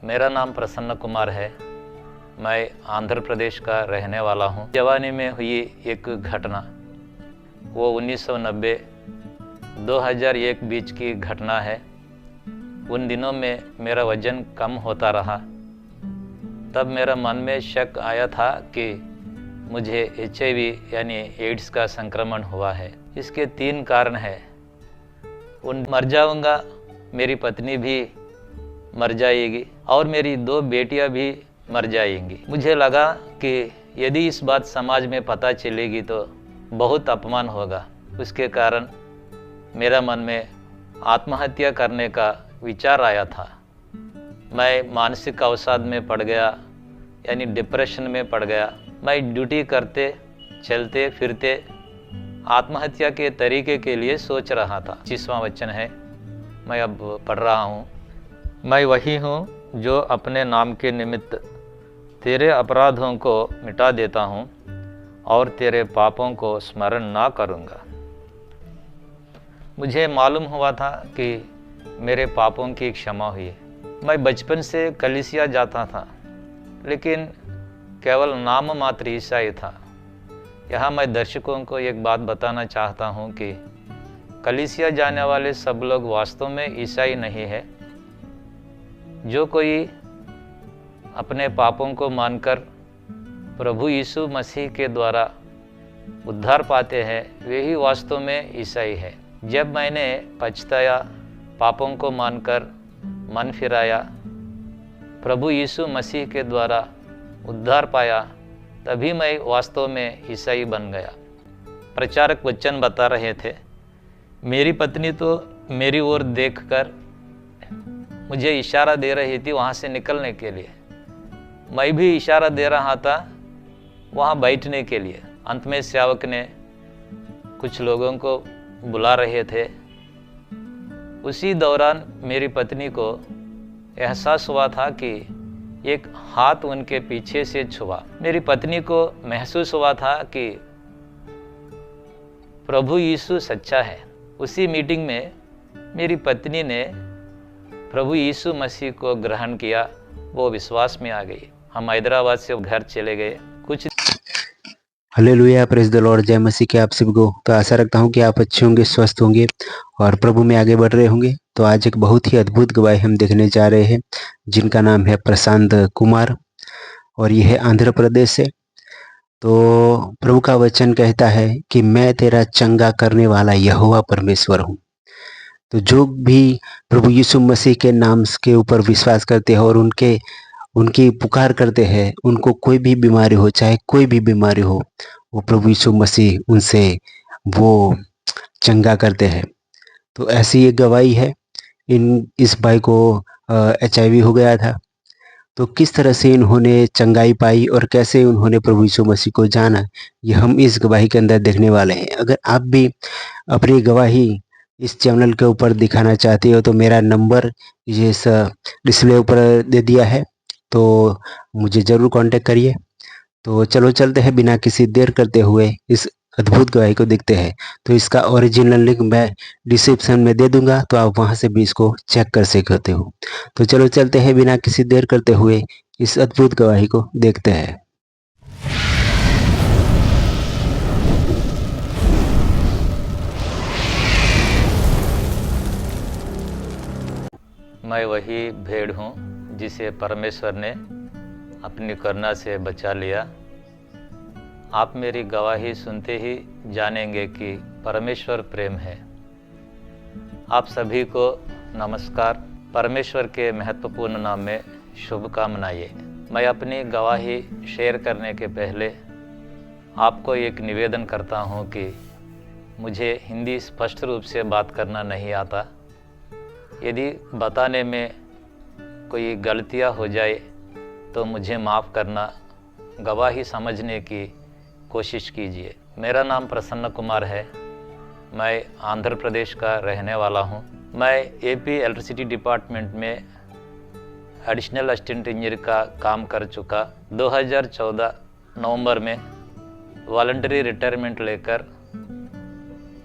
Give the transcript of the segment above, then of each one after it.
मेरा नाम प्रसन्न कुमार है। मैं आंध्र प्रदेश का रहने वाला हूँ। जवानी में हुई एक घटना, वो 1990-2001 बीच की घटना है। उन दिनों में मेरा वज़न कम होता रहा। तब मेरा मन में शक आया था कि मुझे HIV यानी एड्स का संक्रमण हुआ है। इसके 3 कारण हैं। मर जाऊंगा, मेरी पत्नी भी मर जाएगी और मेरी 2 बेटियां भी मर जाएंगी। मुझे लगा कि यदि इस बात समाज में पता चलेगी तो बहुत अपमान होगा। उसके कारण मेरा मन में आत्महत्या करने का विचार आया था। मैं मानसिक अवसाद में पड़ गया, यानी डिप्रेशन में पड़ गया। मैं ड्यूटी करते चलते फिरते आत्महत्या के तरीके के लिए सोच रहा था। 25वां वचन है, मैं अब पढ़ रहा हूँ। मैं वही हूँ जो अपने नाम के निमित्त तेरे अपराधों को मिटा देता हूँ और तेरे पापों को स्मरण ना करूँगा। मुझे मालूम हुआ था कि मेरे पापों की क्षमा हुई। मैं बचपन से कलीसिया जाता था, लेकिन केवल नाम मात्र ईसाई था। यहाँ मैं दर्शकों को एक बात बताना चाहता हूँ कि कलीसिया जाने वाले सब लोग वास्तव में ईसाई नहीं है। जो कोई अपने पापों को मानकर प्रभु यीशु मसीह के द्वारा उद्धार पाते हैं, वे ही वास्तव में ईसाई है। जब मैंने पछताया, पापों को मानकर मन फिराया, प्रभु यीशु मसीह के द्वारा उद्धार पाया, तभी मैं वास्तव में ईसाई बन गया। प्रचारक वचन बता रहे थे। मेरी पत्नी तो मेरी ओर देखकर मुझे इशारा दे रही थी वहाँ से निकलने के लिए। मैं भी इशारा दे रहा था वहाँ बैठने के लिए। अंत में सेवक ने कुछ लोगों को बुला रहे थे। उसी दौरान मेरी पत्नी को एहसास हुआ था कि एक हाथ उनके पीछे से छुआ। मेरी पत्नी को महसूस हुआ था कि प्रभु यीशु सच्चा है। उसी मीटिंग में मेरी पत्नी ने प्रभु यीशु मसीह को ग्रहण किया। वो विश्वास में आ गई। हम हैदराबाद से घर चले गए। कुछ हालेलुया, प्रेज द लॉर्ड। जय मसीह के आप सबको। तो आशा रखता हूँ कि आप अच्छे होंगे, स्वस्थ होंगे और प्रभु में आगे बढ़ रहे होंगे। तो आज एक बहुत ही अद्भुत गवाही हम देखने जा रहे हैं, जिनका नाम है प्रशांत कुमार और ये है आंध्र प्रदेश से। तो प्रभु का वचन कहता है कि मैं तेरा चंगा करने वाला यहोवा परमेश्वर हूँ। तो जो भी प्रभु यीशु मसीह के नाम के ऊपर विश्वास करते हैं और उनकी पुकार करते हैं, उनको कोई भी बीमारी हो, चाहे कोई भी बीमारी हो, वो प्रभु यीशु मसीह उनसे वो चंगा करते हैं। तो ऐसी एक गवाही है। इस भाई को HIV हो गया था। तो किस तरह से इन्होंने चंगाई पाई और कैसे उन्होंने प्रभु यीशु मसीह को जाना, ये हम इस गवाही के अंदर देखने वाले हैं। अगर आप भी अपनी गवाही इस चैनल के ऊपर दिखाना चाहते हो तो मेरा नंबर ये डिस्प्ले ऊपर दे दिया है, तो मुझे ज़रूर कांटेक्ट करिए। तो चलो चलते हैं, बिना किसी देर करते हुए इस अद्भुत गवाही को देखते हैं। तो इसका ओरिजिनल लिंक मैं डिस्क्रिप्शन में दे दूंगा, तो आप वहां से भी इसको चेक कर सकते हो। तो चलो चलते हैं, बिना किसी देर करते हुए इस अद्भुत गवाही को देखते हैं। मैं वही भेड़ हूँ जिसे परमेश्वर ने अपनी करुणा से बचा लिया। आप मेरी गवाही सुनते ही जानेंगे कि परमेश्वर प्रेम है। आप सभी को नमस्कार। परमेश्वर के महत्वपूर्ण नाम में शुभकामनाएं। मैं अपनी गवाही शेयर करने के पहले आपको एक निवेदन करता हूं कि मुझे हिंदी स्पष्ट रूप से बात करना नहीं आता। यदि बताने में कोई गलतियां हो जाए तो मुझे माफ़ करना। गवाही समझने की कोशिश कीजिए। मेरा नाम प्रसन्न कुमार है। मैं आंध्र प्रदेश का रहने वाला हूं। मैं AP इलेक्ट्रिसिटी डिपार्टमेंट में एडिशनल असिस्टेंट इंजीनियर का काम कर चुका। 2014 नवंबर में वॉलंटरी रिटायरमेंट लेकर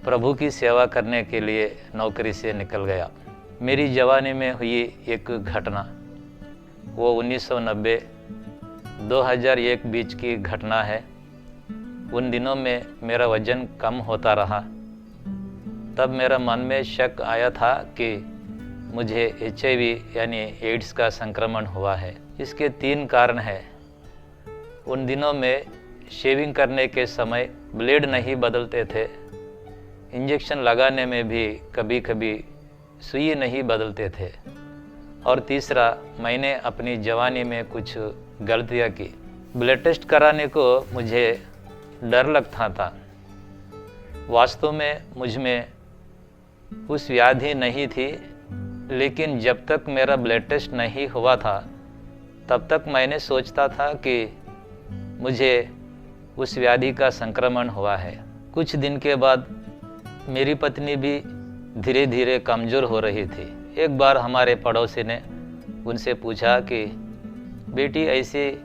प्रभु की सेवा करने के लिए नौकरी से निकल गया। मेरी जवानी में हुई एक घटना, वो 1990-2001 बीच की घटना है। उन दिनों में मेरा वज़न कम होता रहा। तब मेरा मन में शक आया था कि मुझे HIV यानी एड्स का संक्रमण हुआ है। इसके 3 कारण हैं। उन दिनों में शेविंग करने के समय ब्लेड नहीं बदलते थे। इंजेक्शन लगाने में भी कभी कभी सुई नहीं बदलते थे। और तीसरा, मैंने अपनी जवानी में कुछ गलतियाँ की। ब्लड टेस्ट कराने को मुझे डर लगता था। वास्तव में मुझ में उस व्याधि नहीं थी, लेकिन जब तक मेरा ब्लड टेस्ट नहीं हुआ था तब तक मैंने सोचता था कि मुझे उस व्याधि का संक्रमण हुआ है। कुछ दिन के बाद मेरी पत्नी भी धीरे धीरे कमज़ोर हो रही थी। एक बार हमारे पड़ोसी ने उनसे पूछा कि बेटी ऐसे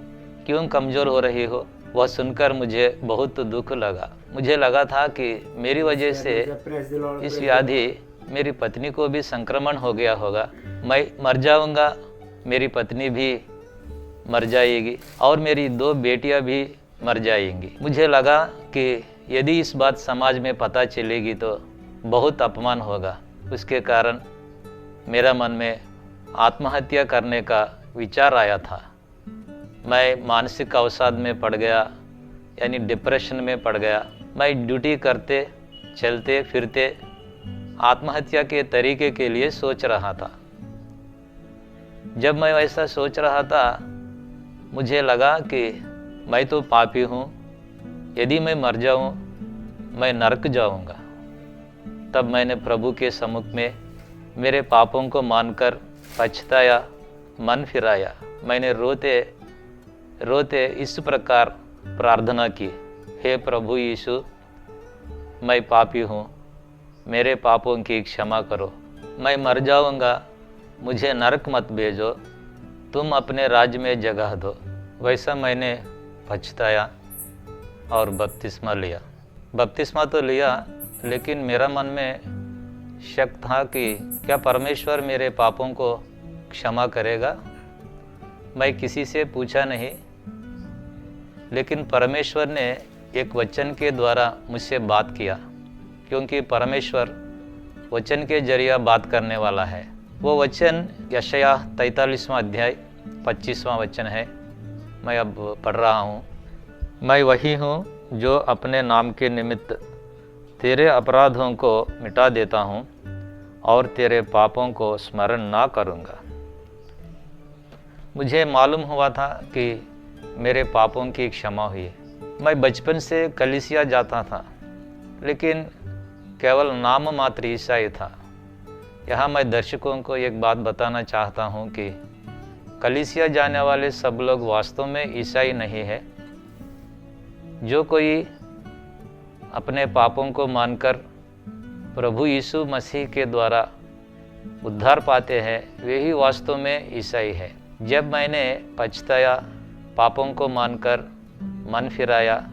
क्यों कमज़ोर हो रही हो। वह सुनकर मुझे बहुत दुख लगा। मुझे लगा था कि मेरी वजह से इस व्याधि मेरी पत्नी को भी संक्रमण हो गया होगा। मैं मर जाऊंगा, मेरी पत्नी भी मर जाएगी और मेरी 2 बेटियां भी मर जाएंगी। मुझे लगा कि यदि इस बात समाज में पता चलेगी तो बहुत अपमान होगा। उसके कारण मेरा मन में आत्महत्या करने का विचार आया था। मैं मानसिक अवसाद में पड़ गया, यानी डिप्रेशन में पड़ गया। मैं ड्यूटी करते चलते फिरते आत्महत्या के तरीके के लिए सोच रहा था। जब मैं ऐसा सोच रहा था मुझे लगा कि मैं तो पापी हूँ, यदि मैं मर जाऊँ मैं नरक जाऊँगा। तब मैंने प्रभु के सम्मुख में मेरे पापों को मानकर पछताया, मन फिराया। मैंने रोते रोते इस प्रकार प्रार्थना की, हे प्रभु यीशु, मैं पापी हूँ, मेरे पापों की क्षमा करो। मैं मर जाऊँगा, मुझे नरक मत भेजो, तुम अपने राज्य में जगह दो। वैसा मैंने पछताया और बपतिस्मा लिया। बपतिस्मा तो लिया, लेकिन मेरा मन में शक था कि क्या परमेश्वर मेरे पापों को क्षमा करेगा। मैं किसी से पूछा नहीं, लेकिन परमेश्वर ने एक वचन के द्वारा मुझसे बात किया, क्योंकि परमेश्वर वचन के जरिए बात करने वाला है। वो वचन यशायाह 43वां अध्याय 25वां वचन है। मैं अब पढ़ रहा हूँ। मैं वही हूँ जो अपने नाम के निमित्त तेरे अपराधों को मिटा देता हूँ और तेरे पापों को स्मरण ना करूँगा। मुझे मालूम हुआ था कि मेरे पापों की क्षमा हुई। मैं बचपन से कलीसिया जाता था, लेकिन केवल नाम मात्र ईसाई था। यहाँ मैं दर्शकों को एक बात बताना चाहता हूँ कि कलीसिया जाने वाले सब लोग वास्तव में ईसाई नहीं है। जो कोई अपने पापों को मानकर प्रभु यीशु मसीह के द्वारा उद्धार पाते हैं, वे ही वास्तव में ईसाई है। जब मैंने पछताया, पापों को मानकर मन फिराया,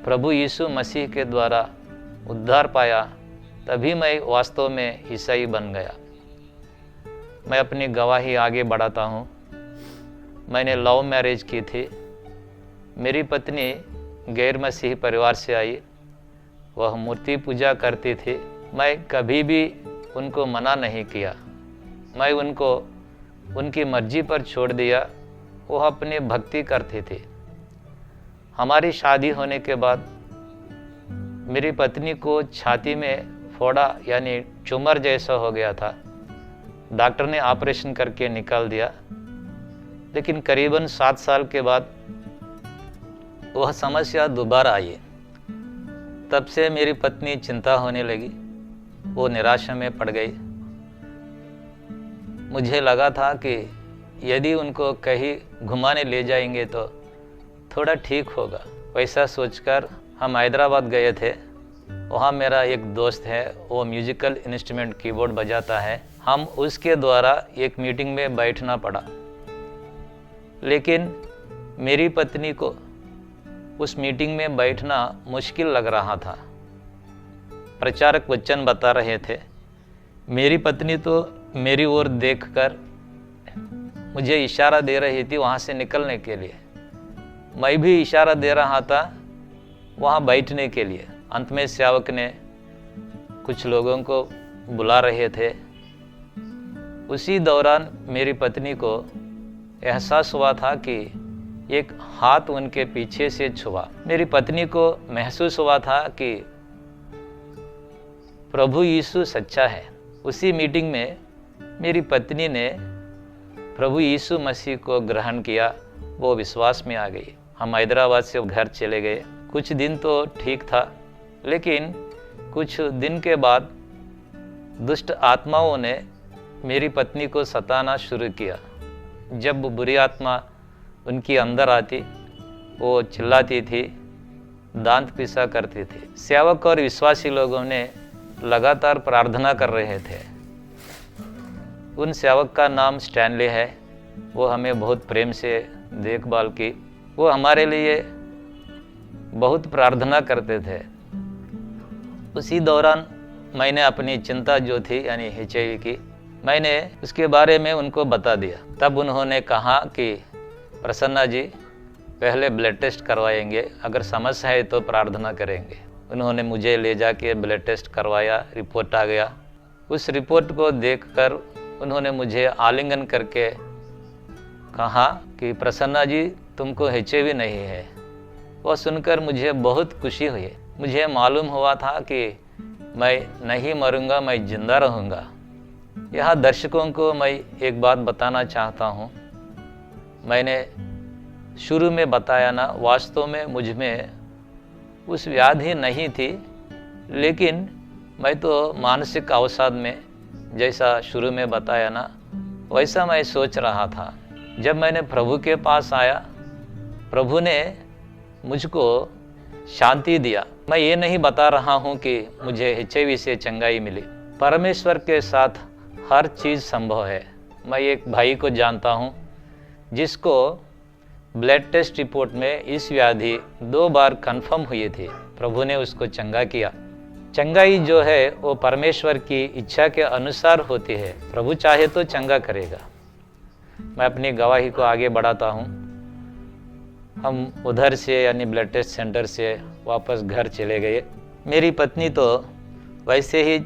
प्रभु यीशु मसीह के द्वारा उद्धार पाया, तभी मैं वास्तव में ईसाई बन गया। मैं अपनी गवाही आगे बढ़ाता हूँ। मैंने लव मैरिज की थी। मेरी पत्नी गैर मसीही परिवार से आई। वह मूर्ति पूजा करती थी। मैं कभी भी उनको मना नहीं किया। मैं उनको उनकी मर्जी पर छोड़ दिया। वह अपनी भक्ति करती थी। हमारी शादी होने के बाद मेरी पत्नी को छाती में फोड़ा यानी ट्यूमर जैसा हो गया था। डॉक्टर ने ऑपरेशन करके निकाल दिया, लेकिन करीबन 7 साल के बाद वह समस्या दोबारा आई। तब से मेरी पत्नी चिंता होने लगी। वो निराशा में पड़ गई। मुझे लगा था कि यदि उनको कहीं घुमाने ले जाएंगे तो थोड़ा ठीक होगा। वैसा सोचकर हम हैदराबाद गए थे। वहाँ मेरा एक दोस्त है, वो म्यूजिकल इंस्ट्रूमेंट कीबोर्ड बजाता है। हम उसके द्वारा एक मीटिंग में बैठना पड़ा, लेकिन मेरी पत्नी को उस मीटिंग में बैठना मुश्किल लग रहा था। प्रचारक वचन बता रहे थे। मेरी पत्नी तो मेरी ओर देखकर मुझे इशारा दे रही थी वहाँ से निकलने के लिए। मैं भी इशारा दे रहा था वहाँ बैठने के लिए। अंत में सेवक ने कुछ लोगों को बुला रहे थे। उसी दौरान मेरी पत्नी को एहसास हुआ था कि एक हाथ उनके पीछे से छुआ। मेरी पत्नी को महसूस हुआ था कि प्रभु यीशु सच्चा है। उसी मीटिंग में मेरी पत्नी ने प्रभु यीशु मसीह को ग्रहण किया, वो विश्वास में आ गई। हम हैदराबाद से घर चले गए। कुछ दिन तो ठीक था, लेकिन कुछ दिन के बाद दुष्ट आत्माओं ने मेरी पत्नी को सताना शुरू किया। जब बुरी आत्मा उनकी अंदर आती, वो चिल्लाती थी, दांत पिसा करती थी। सेवक और विश्वासी लोगों ने लगातार प्रार्थना कर रहे थे। उन सेवक का नाम स्टैनली है। वो हमें बहुत प्रेम से देखभाल की। वो हमारे लिए बहुत प्रार्थना करते थे। उसी दौरान मैंने अपनी चिंता जो थी यानी HIV की, मैंने उसके बारे में उनको बता दिया। तब उन्होंने कहा कि प्रसन्ना जी, पहले ब्लड टेस्ट करवाएंगे, अगर समस्या है तो प्रार्थना करेंगे। उन्होंने मुझे ले जाके ब्लड टेस्ट करवाया, रिपोर्ट आ गया। उस रिपोर्ट को देखकर उन्होंने मुझे आलिंगन करके कहा कि प्रसन्ना जी, तुमको HIV नहीं है। वह सुनकर मुझे बहुत खुशी हुई। मुझे मालूम हुआ था कि मैं नहीं मरूंगा, मैं जिंदा रहूंगा। यहाँ दर्शकों को मैं एक बात बताना चाहता हूँ। मैंने शुरू में बताया ना, वास्तव में मुझ में उस व्याधि नहीं थी, लेकिन मैं तो मानसिक अवसाद में, जैसा शुरू में बताया ना, वैसा मैं सोच रहा था। जब मैंने प्रभु के पास आया, प्रभु ने मुझको शांति दिया। मैं ये नहीं बता रहा हूँ कि मुझे HIV से चंगाई मिली। परमेश्वर के साथ हर चीज़ संभव है। मैं एक भाई को जानता हूँ जिसको ब्लड टेस्ट रिपोर्ट में इस व्याधि 2 बार कंफर्म हुई थी। प्रभु ने उसको चंगा किया। चंगाई जो है वो परमेश्वर की इच्छा के अनुसार होती है। प्रभु चाहे तो चंगा करेगा। मैं अपनी गवाही को आगे बढ़ाता हूँ। हम उधर से यानी ब्लड टेस्ट सेंटर से वापस घर चले गए। मेरी पत्नी तो वैसे ही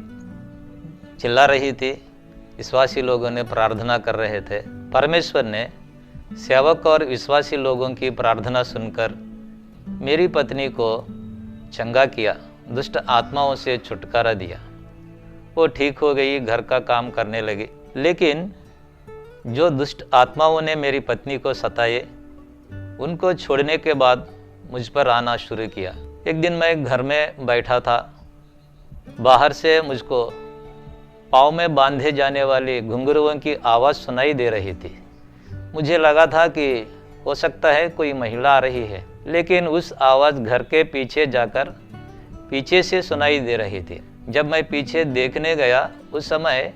चिल्ला रही थी। विश्वासी लोगों ने प्रार्थना कर रहे थे। परमेश्वर ने सेवक और विश्वासी लोगों की प्रार्थना सुनकर मेरी पत्नी को चंगा किया, दुष्ट आत्माओं से छुटकारा दिया। वो ठीक हो गई, घर का काम करने लगी। लेकिन जो दुष्ट आत्माओं ने मेरी पत्नी को सताए, उनको छोड़ने के बाद मुझ पर आना शुरू किया। एक दिन मैं घर में बैठा था। बाहर से मुझको पाँव में बांधे जाने वाली घुंघरुओं की आवाज़ सुनाई दे रही थी। मुझे लगा था कि हो सकता है कोई महिला आ रही है, लेकिन उस आवाज़ घर के पीछे जाकर पीछे से सुनाई दे रही थी। जब मैं पीछे देखने गया, उस समय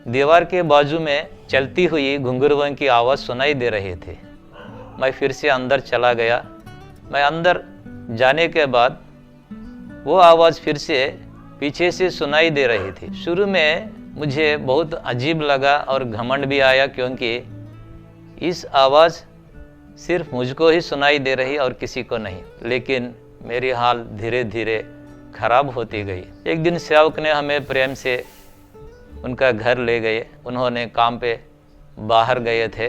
दीवार के बाजू में चलती हुई घुंघरुओं की आवाज़ सुनाई दे रही थी। मैं फिर से अंदर चला गया। मैं अंदर जाने के बाद वो आवाज़ फिर से पीछे से सुनाई दे रही थी। शुरू में मुझे बहुत अजीब लगा और घमंड भी आया, क्योंकि इस आवाज़ सिर्फ मुझको ही सुनाई दे रही और किसी को नहीं। लेकिन मेरी हाल धीरे धीरे खराब होती गई। एक दिन सेवक ने हमें प्रेम से उनका घर ले गए। उन्होंने काम पे बाहर गए थे।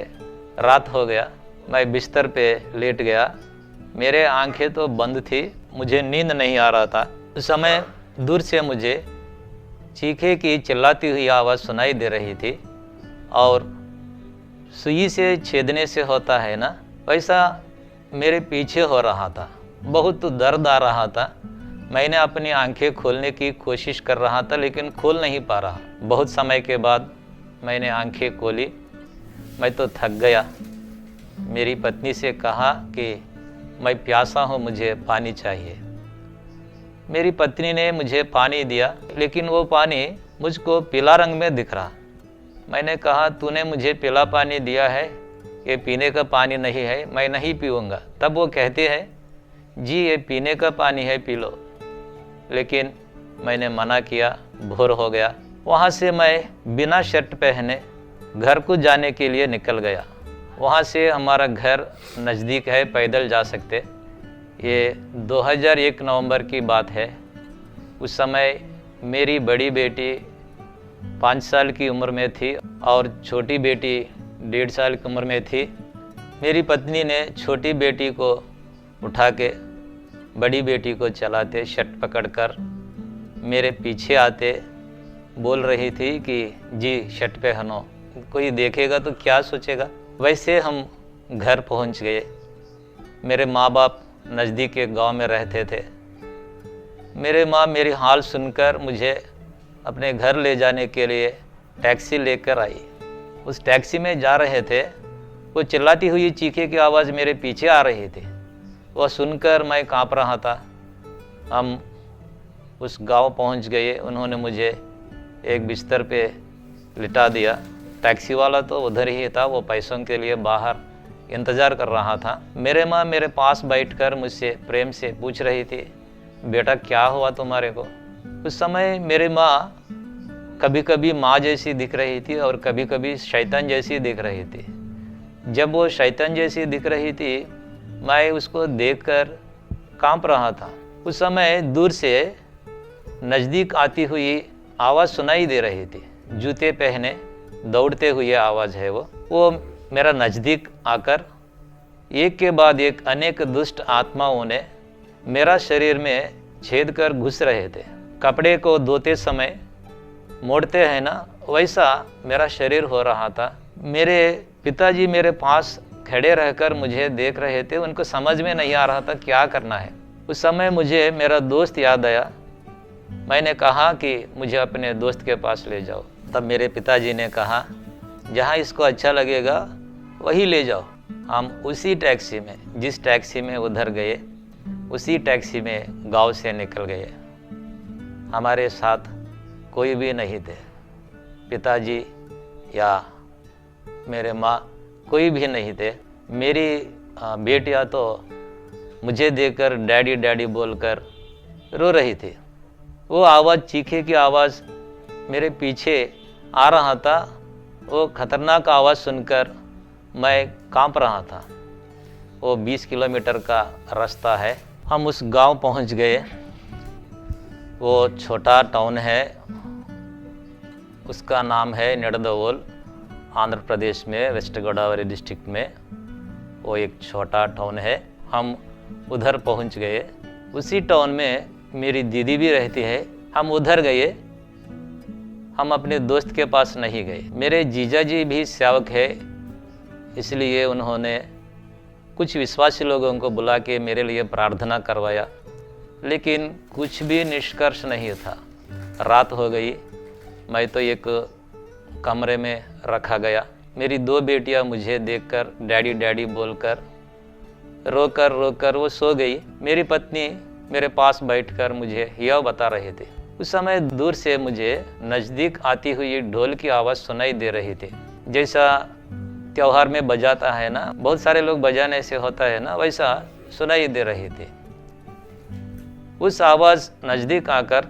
रात हो गया। मैं बिस्तर पे लेट गया। मेरे आंखें तो बंद थी, मुझे नींद नहीं आ रहा था। उस समय दूर से मुझे चीखे की चिल्लाती हुई आवाज़ सुनाई दे रही थी, और सुई से छेदने से होता है ना, वैसा मेरे पीछे हो रहा था। बहुत दर्द आ रहा था। मैंने अपनी आंखें खोलने की कोशिश कर रहा था, लेकिन खोल नहीं पा रहा। बहुत समय के बाद मैंने आंखें खोली। मैं तो थक गया। मेरी पत्नी से कहा कि मैं प्यासा हूँ, मुझे पानी चाहिए। मेरी पत्नी ने मुझे पानी दिया, लेकिन वो पानी मुझको पीला रंग में दिख रहा। मैंने कहा, तूने मुझे पीला पानी दिया है, ये पीने का पानी नहीं है, मैं नहीं पीऊँगा। तब वो कहते हैं, जी ये पीने का पानी है, पी लो। लेकिन मैंने मना किया। भोर हो गया। वहाँ से मैं बिना शर्ट पहने घर को जाने के लिए निकल गया। वहाँ से हमारा घर नज़दीक है, पैदल जा सकते। ये 2001 नवंबर की बात है। उस समय मेरी बड़ी बेटी 5 साल की उम्र में थी और छोटी बेटी 1.5 साल की उम्र में थी। मेरी पत्नी ने छोटी बेटी को उठा के बड़ी बेटी को चलाते शर्ट पकड़कर मेरे पीछे आते बोल रही थी कि जी शर्ट पहनो, कोई देखेगा तो क्या सोचेगा। वैसे हम घर पहुंच गए। मेरे माँ बाप नज़दीक के गांव में रहते थे। मेरे माँ मेरी हाल सुनकर मुझे अपने घर ले जाने के लिए टैक्सी लेकर आई। उस टैक्सी में जा रहे थे, वो चिल्लाती हुई चीखे की आवाज़ मेरे पीछे आ रही थी। वह सुनकर मैं कांप रहा था। हम उस गांव पहुंच गए। उन्होंने मुझे एक बिस्तर पे लिटा दिया। टैक्सी वाला तो उधर ही था, वो पैसों के लिए बाहर इंतज़ार कर रहा था। मेरे माँ मेरे पास बैठकर मुझसे प्रेम से पूछ रही थी, बेटा क्या हुआ तुम्हारे को। उस समय मेरी माँ कभी कभी माँ जैसी दिख रही थी और कभी कभी शैतान जैसी दिख रही थी। जब वो शैतान जैसी दिख रही थी, मैं उसको देखकर कांप रहा था। उस समय दूर से नज़दीक आती हुई आवाज़ सुनाई दे रही थी। जूते पहने दौड़ते हुए आवाज़ है वो मेरा नज़दीक आकर एक के बाद एक अनेक दुष्ट आत्माओं ने मेरा शरीर में छेद कर घुस रहे थे। कपड़े को धोते समय मोड़ते हैं ना, वैसा मेरा शरीर हो रहा था। मेरे पिताजी मेरे पास खड़े रहकर मुझे देख रहे थे। उनको समझ में नहीं आ रहा था क्या करना है। उस समय मुझे मेरा दोस्त याद आया। मैंने कहा कि मुझे अपने दोस्त के पास ले जाओ। तब मेरे पिताजी ने कहा जहाँ इसको अच्छा लगेगा वही ले जाओ। हम उसी टैक्सी में, जिस टैक्सी में उधर गए, उसी टैक्सी में गांव से निकल गए। हमारे साथ कोई भी नहीं थे, पिताजी या मेरे माँ कोई भी नहीं थे। मेरी बेटियाँ तो मुझे देखकर डैडी डैडी बोलकर रो रही थी। वो आवाज़, चीखे की आवाज़ मेरे पीछे आ रहा था। वो खतरनाक आवाज़ सुनकर मैं कांप रहा था। वो 20 किलोमीटर का रास्ता है। हम उस गांव पहुंच गए। वो छोटा टाउन है, उसका नाम है निडदवोल, आंध्र प्रदेश में, वेस्ट गोदावरी डिस्ट्रिक्ट में वो एक छोटा टाउन है। हम उधर पहुंच गए। उसी टाउन में मेरी दीदी भी रहती है। हम उधर गए। हम अपने दोस्त के पास नहीं गए। मेरे जीजा जी भी सेवक है, इसलिए उन्होंने कुछ विश्वासी लोगों को बुला के मेरे लिए प्रार्थना करवाया, लेकिन कुछ भी निष्कर्ष नहीं था। रात हो गई। मैं तो एक कमरे में रखा गया। मेरी 2 बेटियां मुझे देखकर डैडी डैडी बोलकर रोकर वो सो गई। मेरी पत्नी मेरे पास बैठकर मुझे यह बता रहे थे। उस समय दूर से मुझे नज़दीक आती हुई ढोल की आवाज़ सुनाई दे रही थी। जैसा त्योहार में बजाता है ना, बहुत सारे लोग बजाने से होता है ना, वैसा सुनाई दे रही थी। उस आवाज़ नज़दीक आकर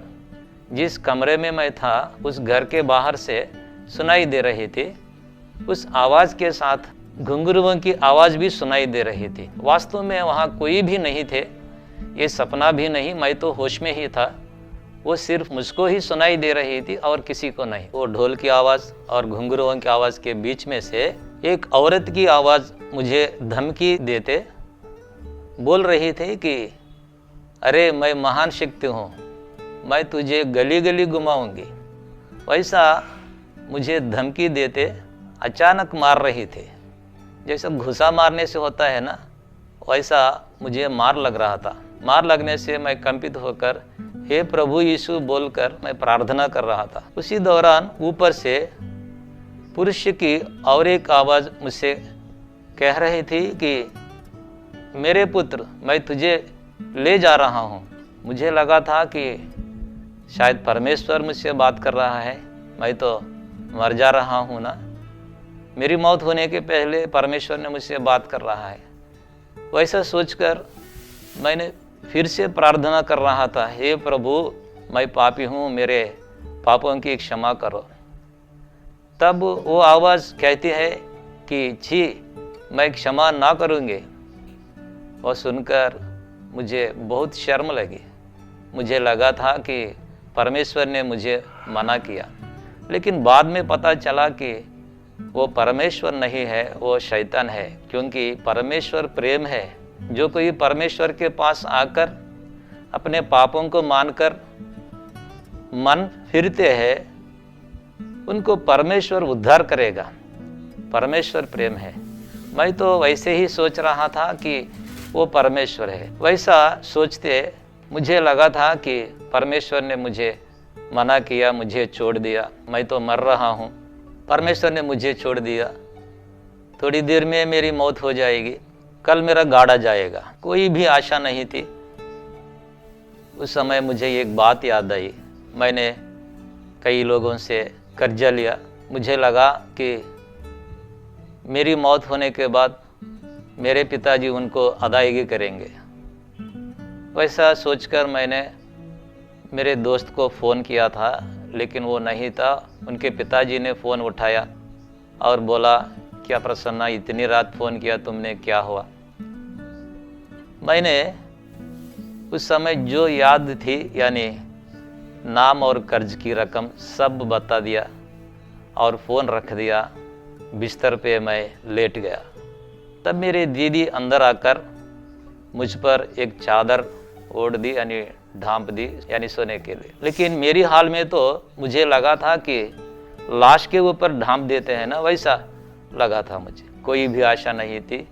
जिस कमरे में मैं था, उस घर के बाहर से सुनाई दे रही थी। उस आवाज़ के साथ घुंघरुओं की आवाज़ भी सुनाई दे रही थी। वास्तव में वहाँ कोई भी नहीं थे। ये सपना भी नहीं, मैं तो होश में ही था। वो सिर्फ मुझको ही सुनाई दे रही थी और किसी को नहीं। वो ढोल की आवाज़ और घुंघरुओं की आवाज़ के बीच में से एक औरत की आवाज़ मुझे धमकी देते बोल रही थी कि अरे मैं महान शक्ति हूँ, मैं तुझे गली गली घुमाऊंगी। वैसा मुझे धमकी देते अचानक मार रही थी। जैसा घुसा मारने से होता है ना, वैसा मुझे मार लग रहा था। मार लगने से मैं कंपित होकर हे प्रभु यीशु बोलकर मैं प्रार्थना कर रहा था। उसी दौरान ऊपर से पुरुष की और एक आवाज़ मुझसे कह रही थी कि मेरे पुत्र, मैं तुझे ले जा रहा हूँ। मुझे लगा था कि शायद परमेश्वर मुझसे बात कर रहा है, मैं तो मर जा रहा हूँ ना। मेरी मौत होने के पहले परमेश्वर ने मुझसे बात कर रहा है। वैसा सोचकर मैंने फिर से प्रार्थना कर रहा था, हे प्रभु मैं पापी हूँ, मेरे पापों की क्षमा करो। तब वो आवाज़ कहती है कि छी, मैं क्षमा ना करूँगी। वो सुनकर मुझे बहुत शर्म लगी। मुझे लगा था कि परमेश्वर ने मुझे मना किया, लेकिन बाद में पता चला कि वो परमेश्वर नहीं है, वो शैतान है। क्योंकि परमेश्वर प्रेम है। जो कोई परमेश्वर के पास आकर अपने पापों को मानकर मन फिरते हैं, उनको परमेश्वर उद्धार करेगा। परमेश्वर प्रेम है। मैं तो वैसे ही सोच रहा था कि वो परमेश्वर है। वैसा सोचते मुझे लगा था कि परमेश्वर ने मुझे मना किया, मुझे छोड़ दिया, मैं तो मर रहा हूँ, परमेश्वर ने मुझे छोड़ दिया, थोड़ी देर में मेरी मौत हो जाएगी, कल मेरा गाड़ा जाएगा। कोई भी आशा नहीं थी। उस समय मुझे एक बात याद आई। मैंने कई लोगों से कर्जा लिया। मुझे लगा कि मेरी मौत होने के बाद मेरे पिताजी उनको अदायगी करेंगे। वैसा सोचकर मैंने मेरे दोस्त को फ़ोन किया था, लेकिन वो नहीं था। उनके पिताजी ने फ़ोन उठाया और बोला, क्या प्रसन्ना, इतनी रात फ़ोन किया तुमने, क्या हुआ? मैंने उस समय जो याद थी, यानी नाम और कर्ज की रकम, सब बता दिया और फ़ोन रख दिया। बिस्तर पे मैं लेट गया। तब मेरी दीदी अंदर आकर मुझ पर एक चादर ओढ़ दी, यानी ढांप दी, यानी सोने के लिए। लेकिन मेरी हाल में तो मुझे लगा था कि लाश के ऊपर ढांप देते हैं ना, वैसा लगा था मुझे। कोई भी आशा नहीं थी।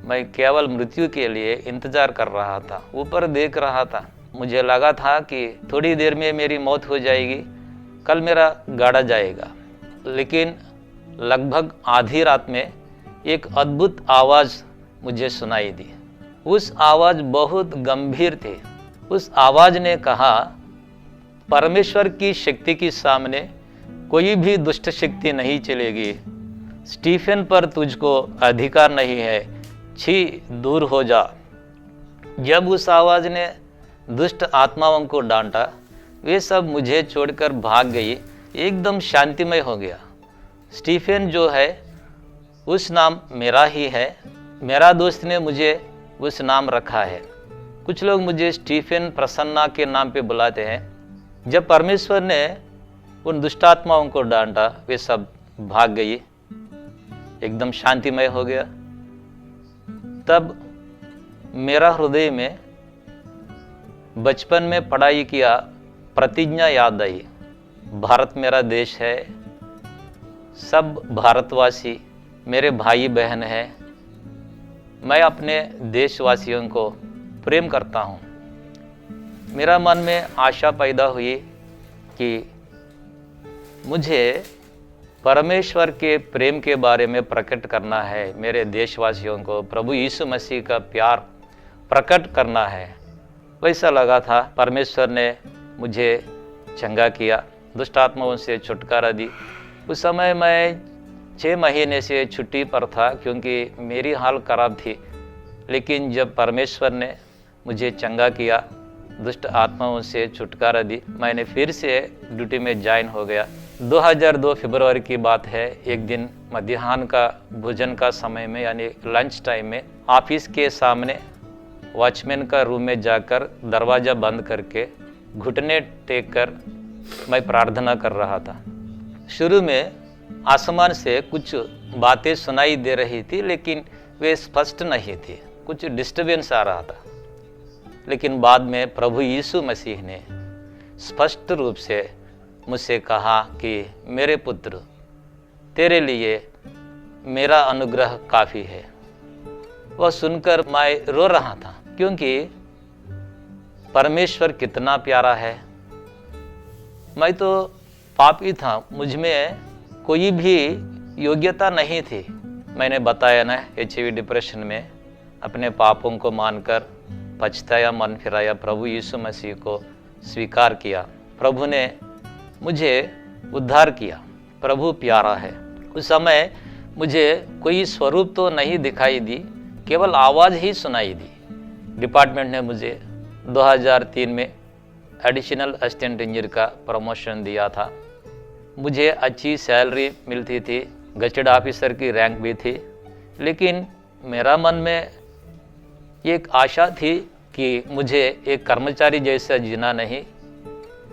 मैं केवल मृत्यु के लिए इंतजार कर रहा था, ऊपर देख रहा था। मुझे लगा था कि थोड़ी देर में मेरी मौत हो जाएगी, कल मेरा गाड़ा जाएगा। लेकिन लगभग आधी रात में एक अद्भुत आवाज़ मुझे सुनाई दी। उस आवाज़ बहुत गंभीर थी। उस आवाज़ ने कहा, परमेश्वर की शक्ति के सामने कोई भी दुष्ट शक्ति नहीं चलेगी। स्टीफन पर तुझको अधिकार नहीं है, छी, दूर हो जा। जब उस आवाज़ ने दुष्ट आत्माओं को डांटा, वे सब मुझे छोड़कर भाग गई। एकदम शांतिमय हो गया। स्टीफन जो है उस नाम मेरा ही है। मेरा दोस्त ने मुझे उस नाम रखा है। कुछ लोग मुझे स्टीफन प्रसन्ना के नाम पे बुलाते हैं। जब परमेश्वर ने उन दुष्टात्माओं को डांटा, वे सब भाग गई, एकदम शांतिमय हो गया। तब मेरा हृदय में बचपन में पढ़ाई किया प्रतिज्ञा याद आई। भारत मेरा देश है, सब भारतवासी मेरे भाई बहन हैं। मैं अपने देशवासियों को प्रेम करता हूँ। मेरा मन में आशा पैदा हुई कि मुझे परमेश्वर के प्रेम के बारे में प्रकट करना है। मेरे देशवासियों को प्रभु यीशु मसीह का प्यार प्रकट करना है। वैसा लगा था। परमेश्वर ने मुझे चंगा किया, दुष्ट आत्माओं से छुटकारा दी। उस समय मैं 6 महीने से छुट्टी पर था, क्योंकि मेरी हाल खराब थी। लेकिन जब परमेश्वर ने मुझे चंगा किया, दुष्ट आत्माओं से छुटकारा दी, मैंने फिर से ड्यूटी में ज्वाइन हो गया। 2002 फरवरी की बात है। एक दिन मध्याह्न का भोजन का समय में, यानी लंच टाइम में, ऑफिस के सामने वॉचमैन का रूम में जाकर दरवाज़ा बंद करके घुटने टेक कर मैं प्रार्थना कर रहा था। शुरू में आसमान से कुछ बातें सुनाई दे रही थी, लेकिन वे स्पष्ट नहीं थी, कुछ डिस्टर्बेंस आ रहा था। लेकिन बाद में प्रभु यीशु मसीह ने स्पष्ट रूप से मुझसे कहा कि मेरे पुत्र, तेरे लिए मेरा अनुग्रह काफ़ी है। वह सुनकर मैं रो रहा था, क्योंकि परमेश्वर कितना प्यारा है। मैं तो पापी था, मुझ में कोई भी योग्यता नहीं थी। मैंने बताया ना, HIV डिप्रेशन में अपने पापों को मानकर पछताया, मन फिराया, प्रभु यीशु मसीह को स्वीकार किया। प्रभु ने मुझे उद्धार किया। प्रभु प्यारा है। उस समय मुझे कोई स्वरूप तो नहीं दिखाई दी, केवल आवाज़ ही सुनाई दी। डिपार्टमेंट ने मुझे 2003 में एडिशनल असिस्टेंट इंजीनियर का प्रमोशन दिया था। मुझे अच्छी सैलरी मिलती थी, गजेटेड ऑफिसर की रैंक भी थी, लेकिन मेरा मन में एक आशा थी कि मुझे एक कर्मचारी जैसा जीना नहीं,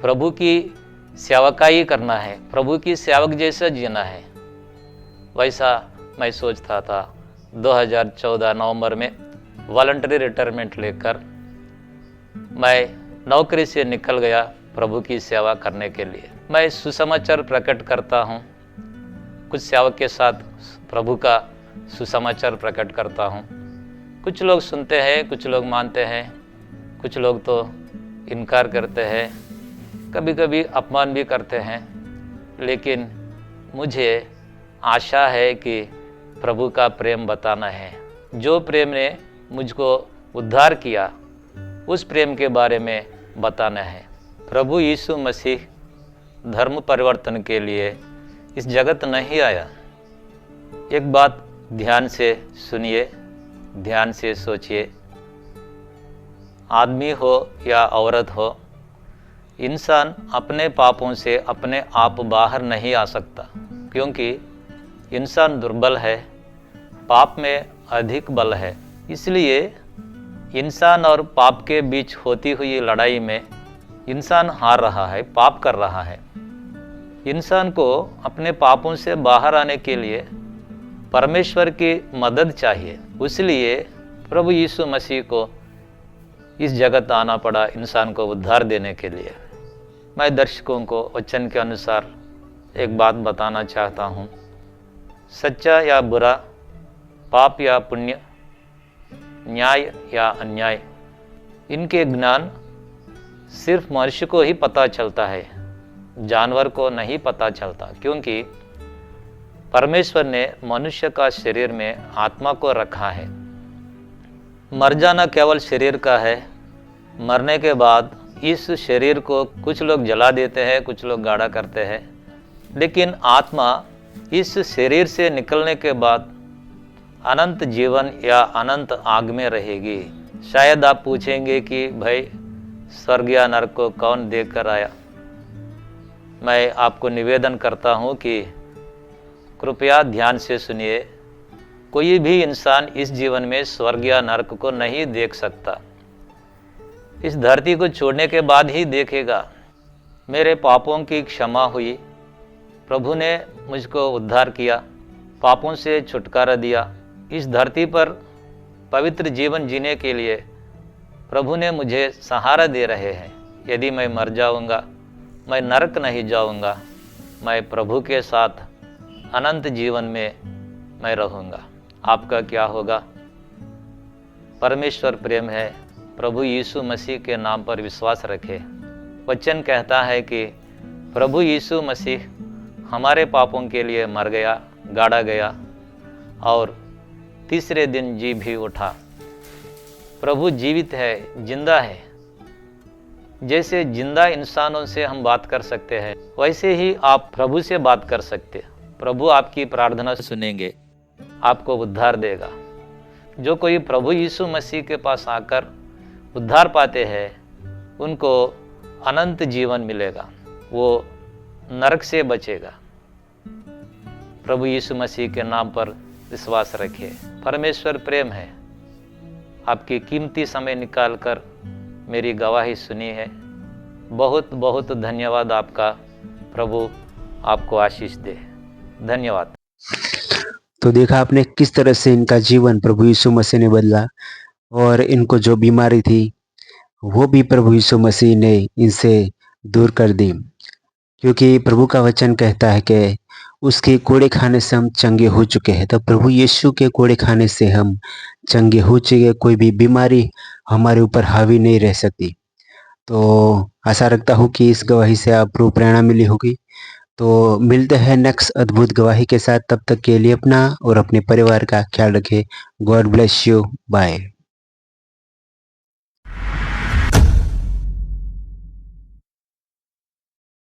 प्रभु की सेवकाई करना है, प्रभु की सेवक जैसा जीना है। वैसा मैं सोचता था। 2014 नवंबर में वॉलंटरी रिटायरमेंट लेकर मैं नौकरी से निकल गया प्रभु की सेवा करने के लिए। मैं सुसमाचार प्रकट करता हूँ, कुछ सेवक के साथ प्रभु का सुसमाचार प्रकट करता हूँ। कुछ लोग सुनते हैं, कुछ लोग मानते हैं, कुछ लोग तो इनकार करते हैं, कभी कभी अपमान भी करते हैं, लेकिन मुझे आशा है कि प्रभु का प्रेम बताना है। जो प्रेम ने मुझको उद्धार किया, उस प्रेम के बारे में बताना है। प्रभु यीशु मसीह धर्म परिवर्तन के लिए इस जगत नहीं आया। एक बात ध्यान से सुनिए, ध्यान से सोचिए। आदमी हो या औरत हो, इंसान अपने पापों से अपने आप बाहर नहीं आ सकता, क्योंकि इंसान दुर्बल है, पाप में अधिक बल है। इसलिए इंसान और पाप के बीच होती हुई लड़ाई में इंसान हार रहा है, पाप कर रहा है। इंसान को अपने पापों से बाहर आने के लिए परमेश्वर की मदद चाहिए। इसलिए प्रभु यीशु मसीह को इस जगत आना पड़ा इंसान को उद्धार देने के लिए। मैं दर्शकों को वचन के अनुसार एक बात बताना चाहता हूँ। सच्चा या बुरा, पाप या पुण्य, न्याय या अन्याय, इनके ज्ञान सिर्फ मनुष्य को ही पता चलता है, जानवर को नहीं पता चलता, क्योंकि परमेश्वर ने मनुष्य का शरीर में आत्मा को रखा है। मर जाना केवल शरीर का है। मरने के बाद इस शरीर को कुछ लोग जला देते हैं, कुछ लोग गाढ़ा करते हैं, लेकिन आत्मा इस शरीर से निकलने के बाद अनंत जीवन या अनंत आग में रहेगी। शायद आप पूछेंगे कि भाई स्वर्ग या नरक को कौन देख कर आया। मैं आपको निवेदन करता हूँ कि कृपया ध्यान से सुनिए। कोई भी इंसान इस जीवन में स्वर्ग या नरक को नहीं देख सकता, इस धरती को छोड़ने के बाद ही देखेगा। मेरे पापों की क्षमा हुई, प्रभु ने मुझको उद्धार किया, पापों से छुटकारा दिया। इस धरती पर पवित्र जीवन जीने के लिए प्रभु ने मुझे सहारा दे रहे हैं। यदि मैं मर जाऊंगा, मैं नरक नहीं जाऊंगा, मैं प्रभु के साथ अनंत जीवन में मैं रहूंगा। आपका क्या होगा? परमेश्वर प्रेम है। प्रभु यीशु मसीह के नाम पर विश्वास रखें। वचन कहता है कि प्रभु यीशु मसीह हमारे पापों के लिए मर गया, गाड़ा गया और तीसरे दिन जी भी उठा। प्रभु जीवित है, जिंदा है। जैसे जिंदा इंसानों से हम बात कर सकते हैं, वैसे ही आप प्रभु से बात कर सकते हैं। प्रभु आपकी प्रार्थना सुनेंगे, आपको उद्धार देगा। जो कोई प्रभु यीशु मसीह के पास आकर उद्धार पाते हैं, उनको अनंत जीवन मिलेगा, वो नरक से बचेगा। प्रभु यीशु मसीह के नाम पर विश्वास रखिए। परमेश्वर प्रेम है। आपकी कीमती समय निकालकर मेरी गवाही सुनी है। बहुत बहुत धन्यवाद आपका। प्रभु आपको आशीष दे। धन्यवाद। तो देखा आपने किस तरह से इनका जीवन प्रभु यीशु मसीह ने बदला, और इनको जो बीमारी थी वो भी प्रभु यीशु मसीह ने इनसे दूर कर दी, क्योंकि प्रभु का वचन कहता है कि उसके कोड़े खाने से हम चंगे हो चुके हैं। तो प्रभु यीशु के कोड़े खाने से हम चंगे हो चुके, कोई भी बीमारी हमारे ऊपर हावी नहीं रह सकती। तो आशा रखता हूँ कि इस गवाही से आपको प्रेरणा मिली होगी। तो मिलते हैं नेक्स्ट अद्भुत गवाही के साथ। तब तक के लिए अपना और अपने परिवार का ख्याल रखें। God bless you. बाय।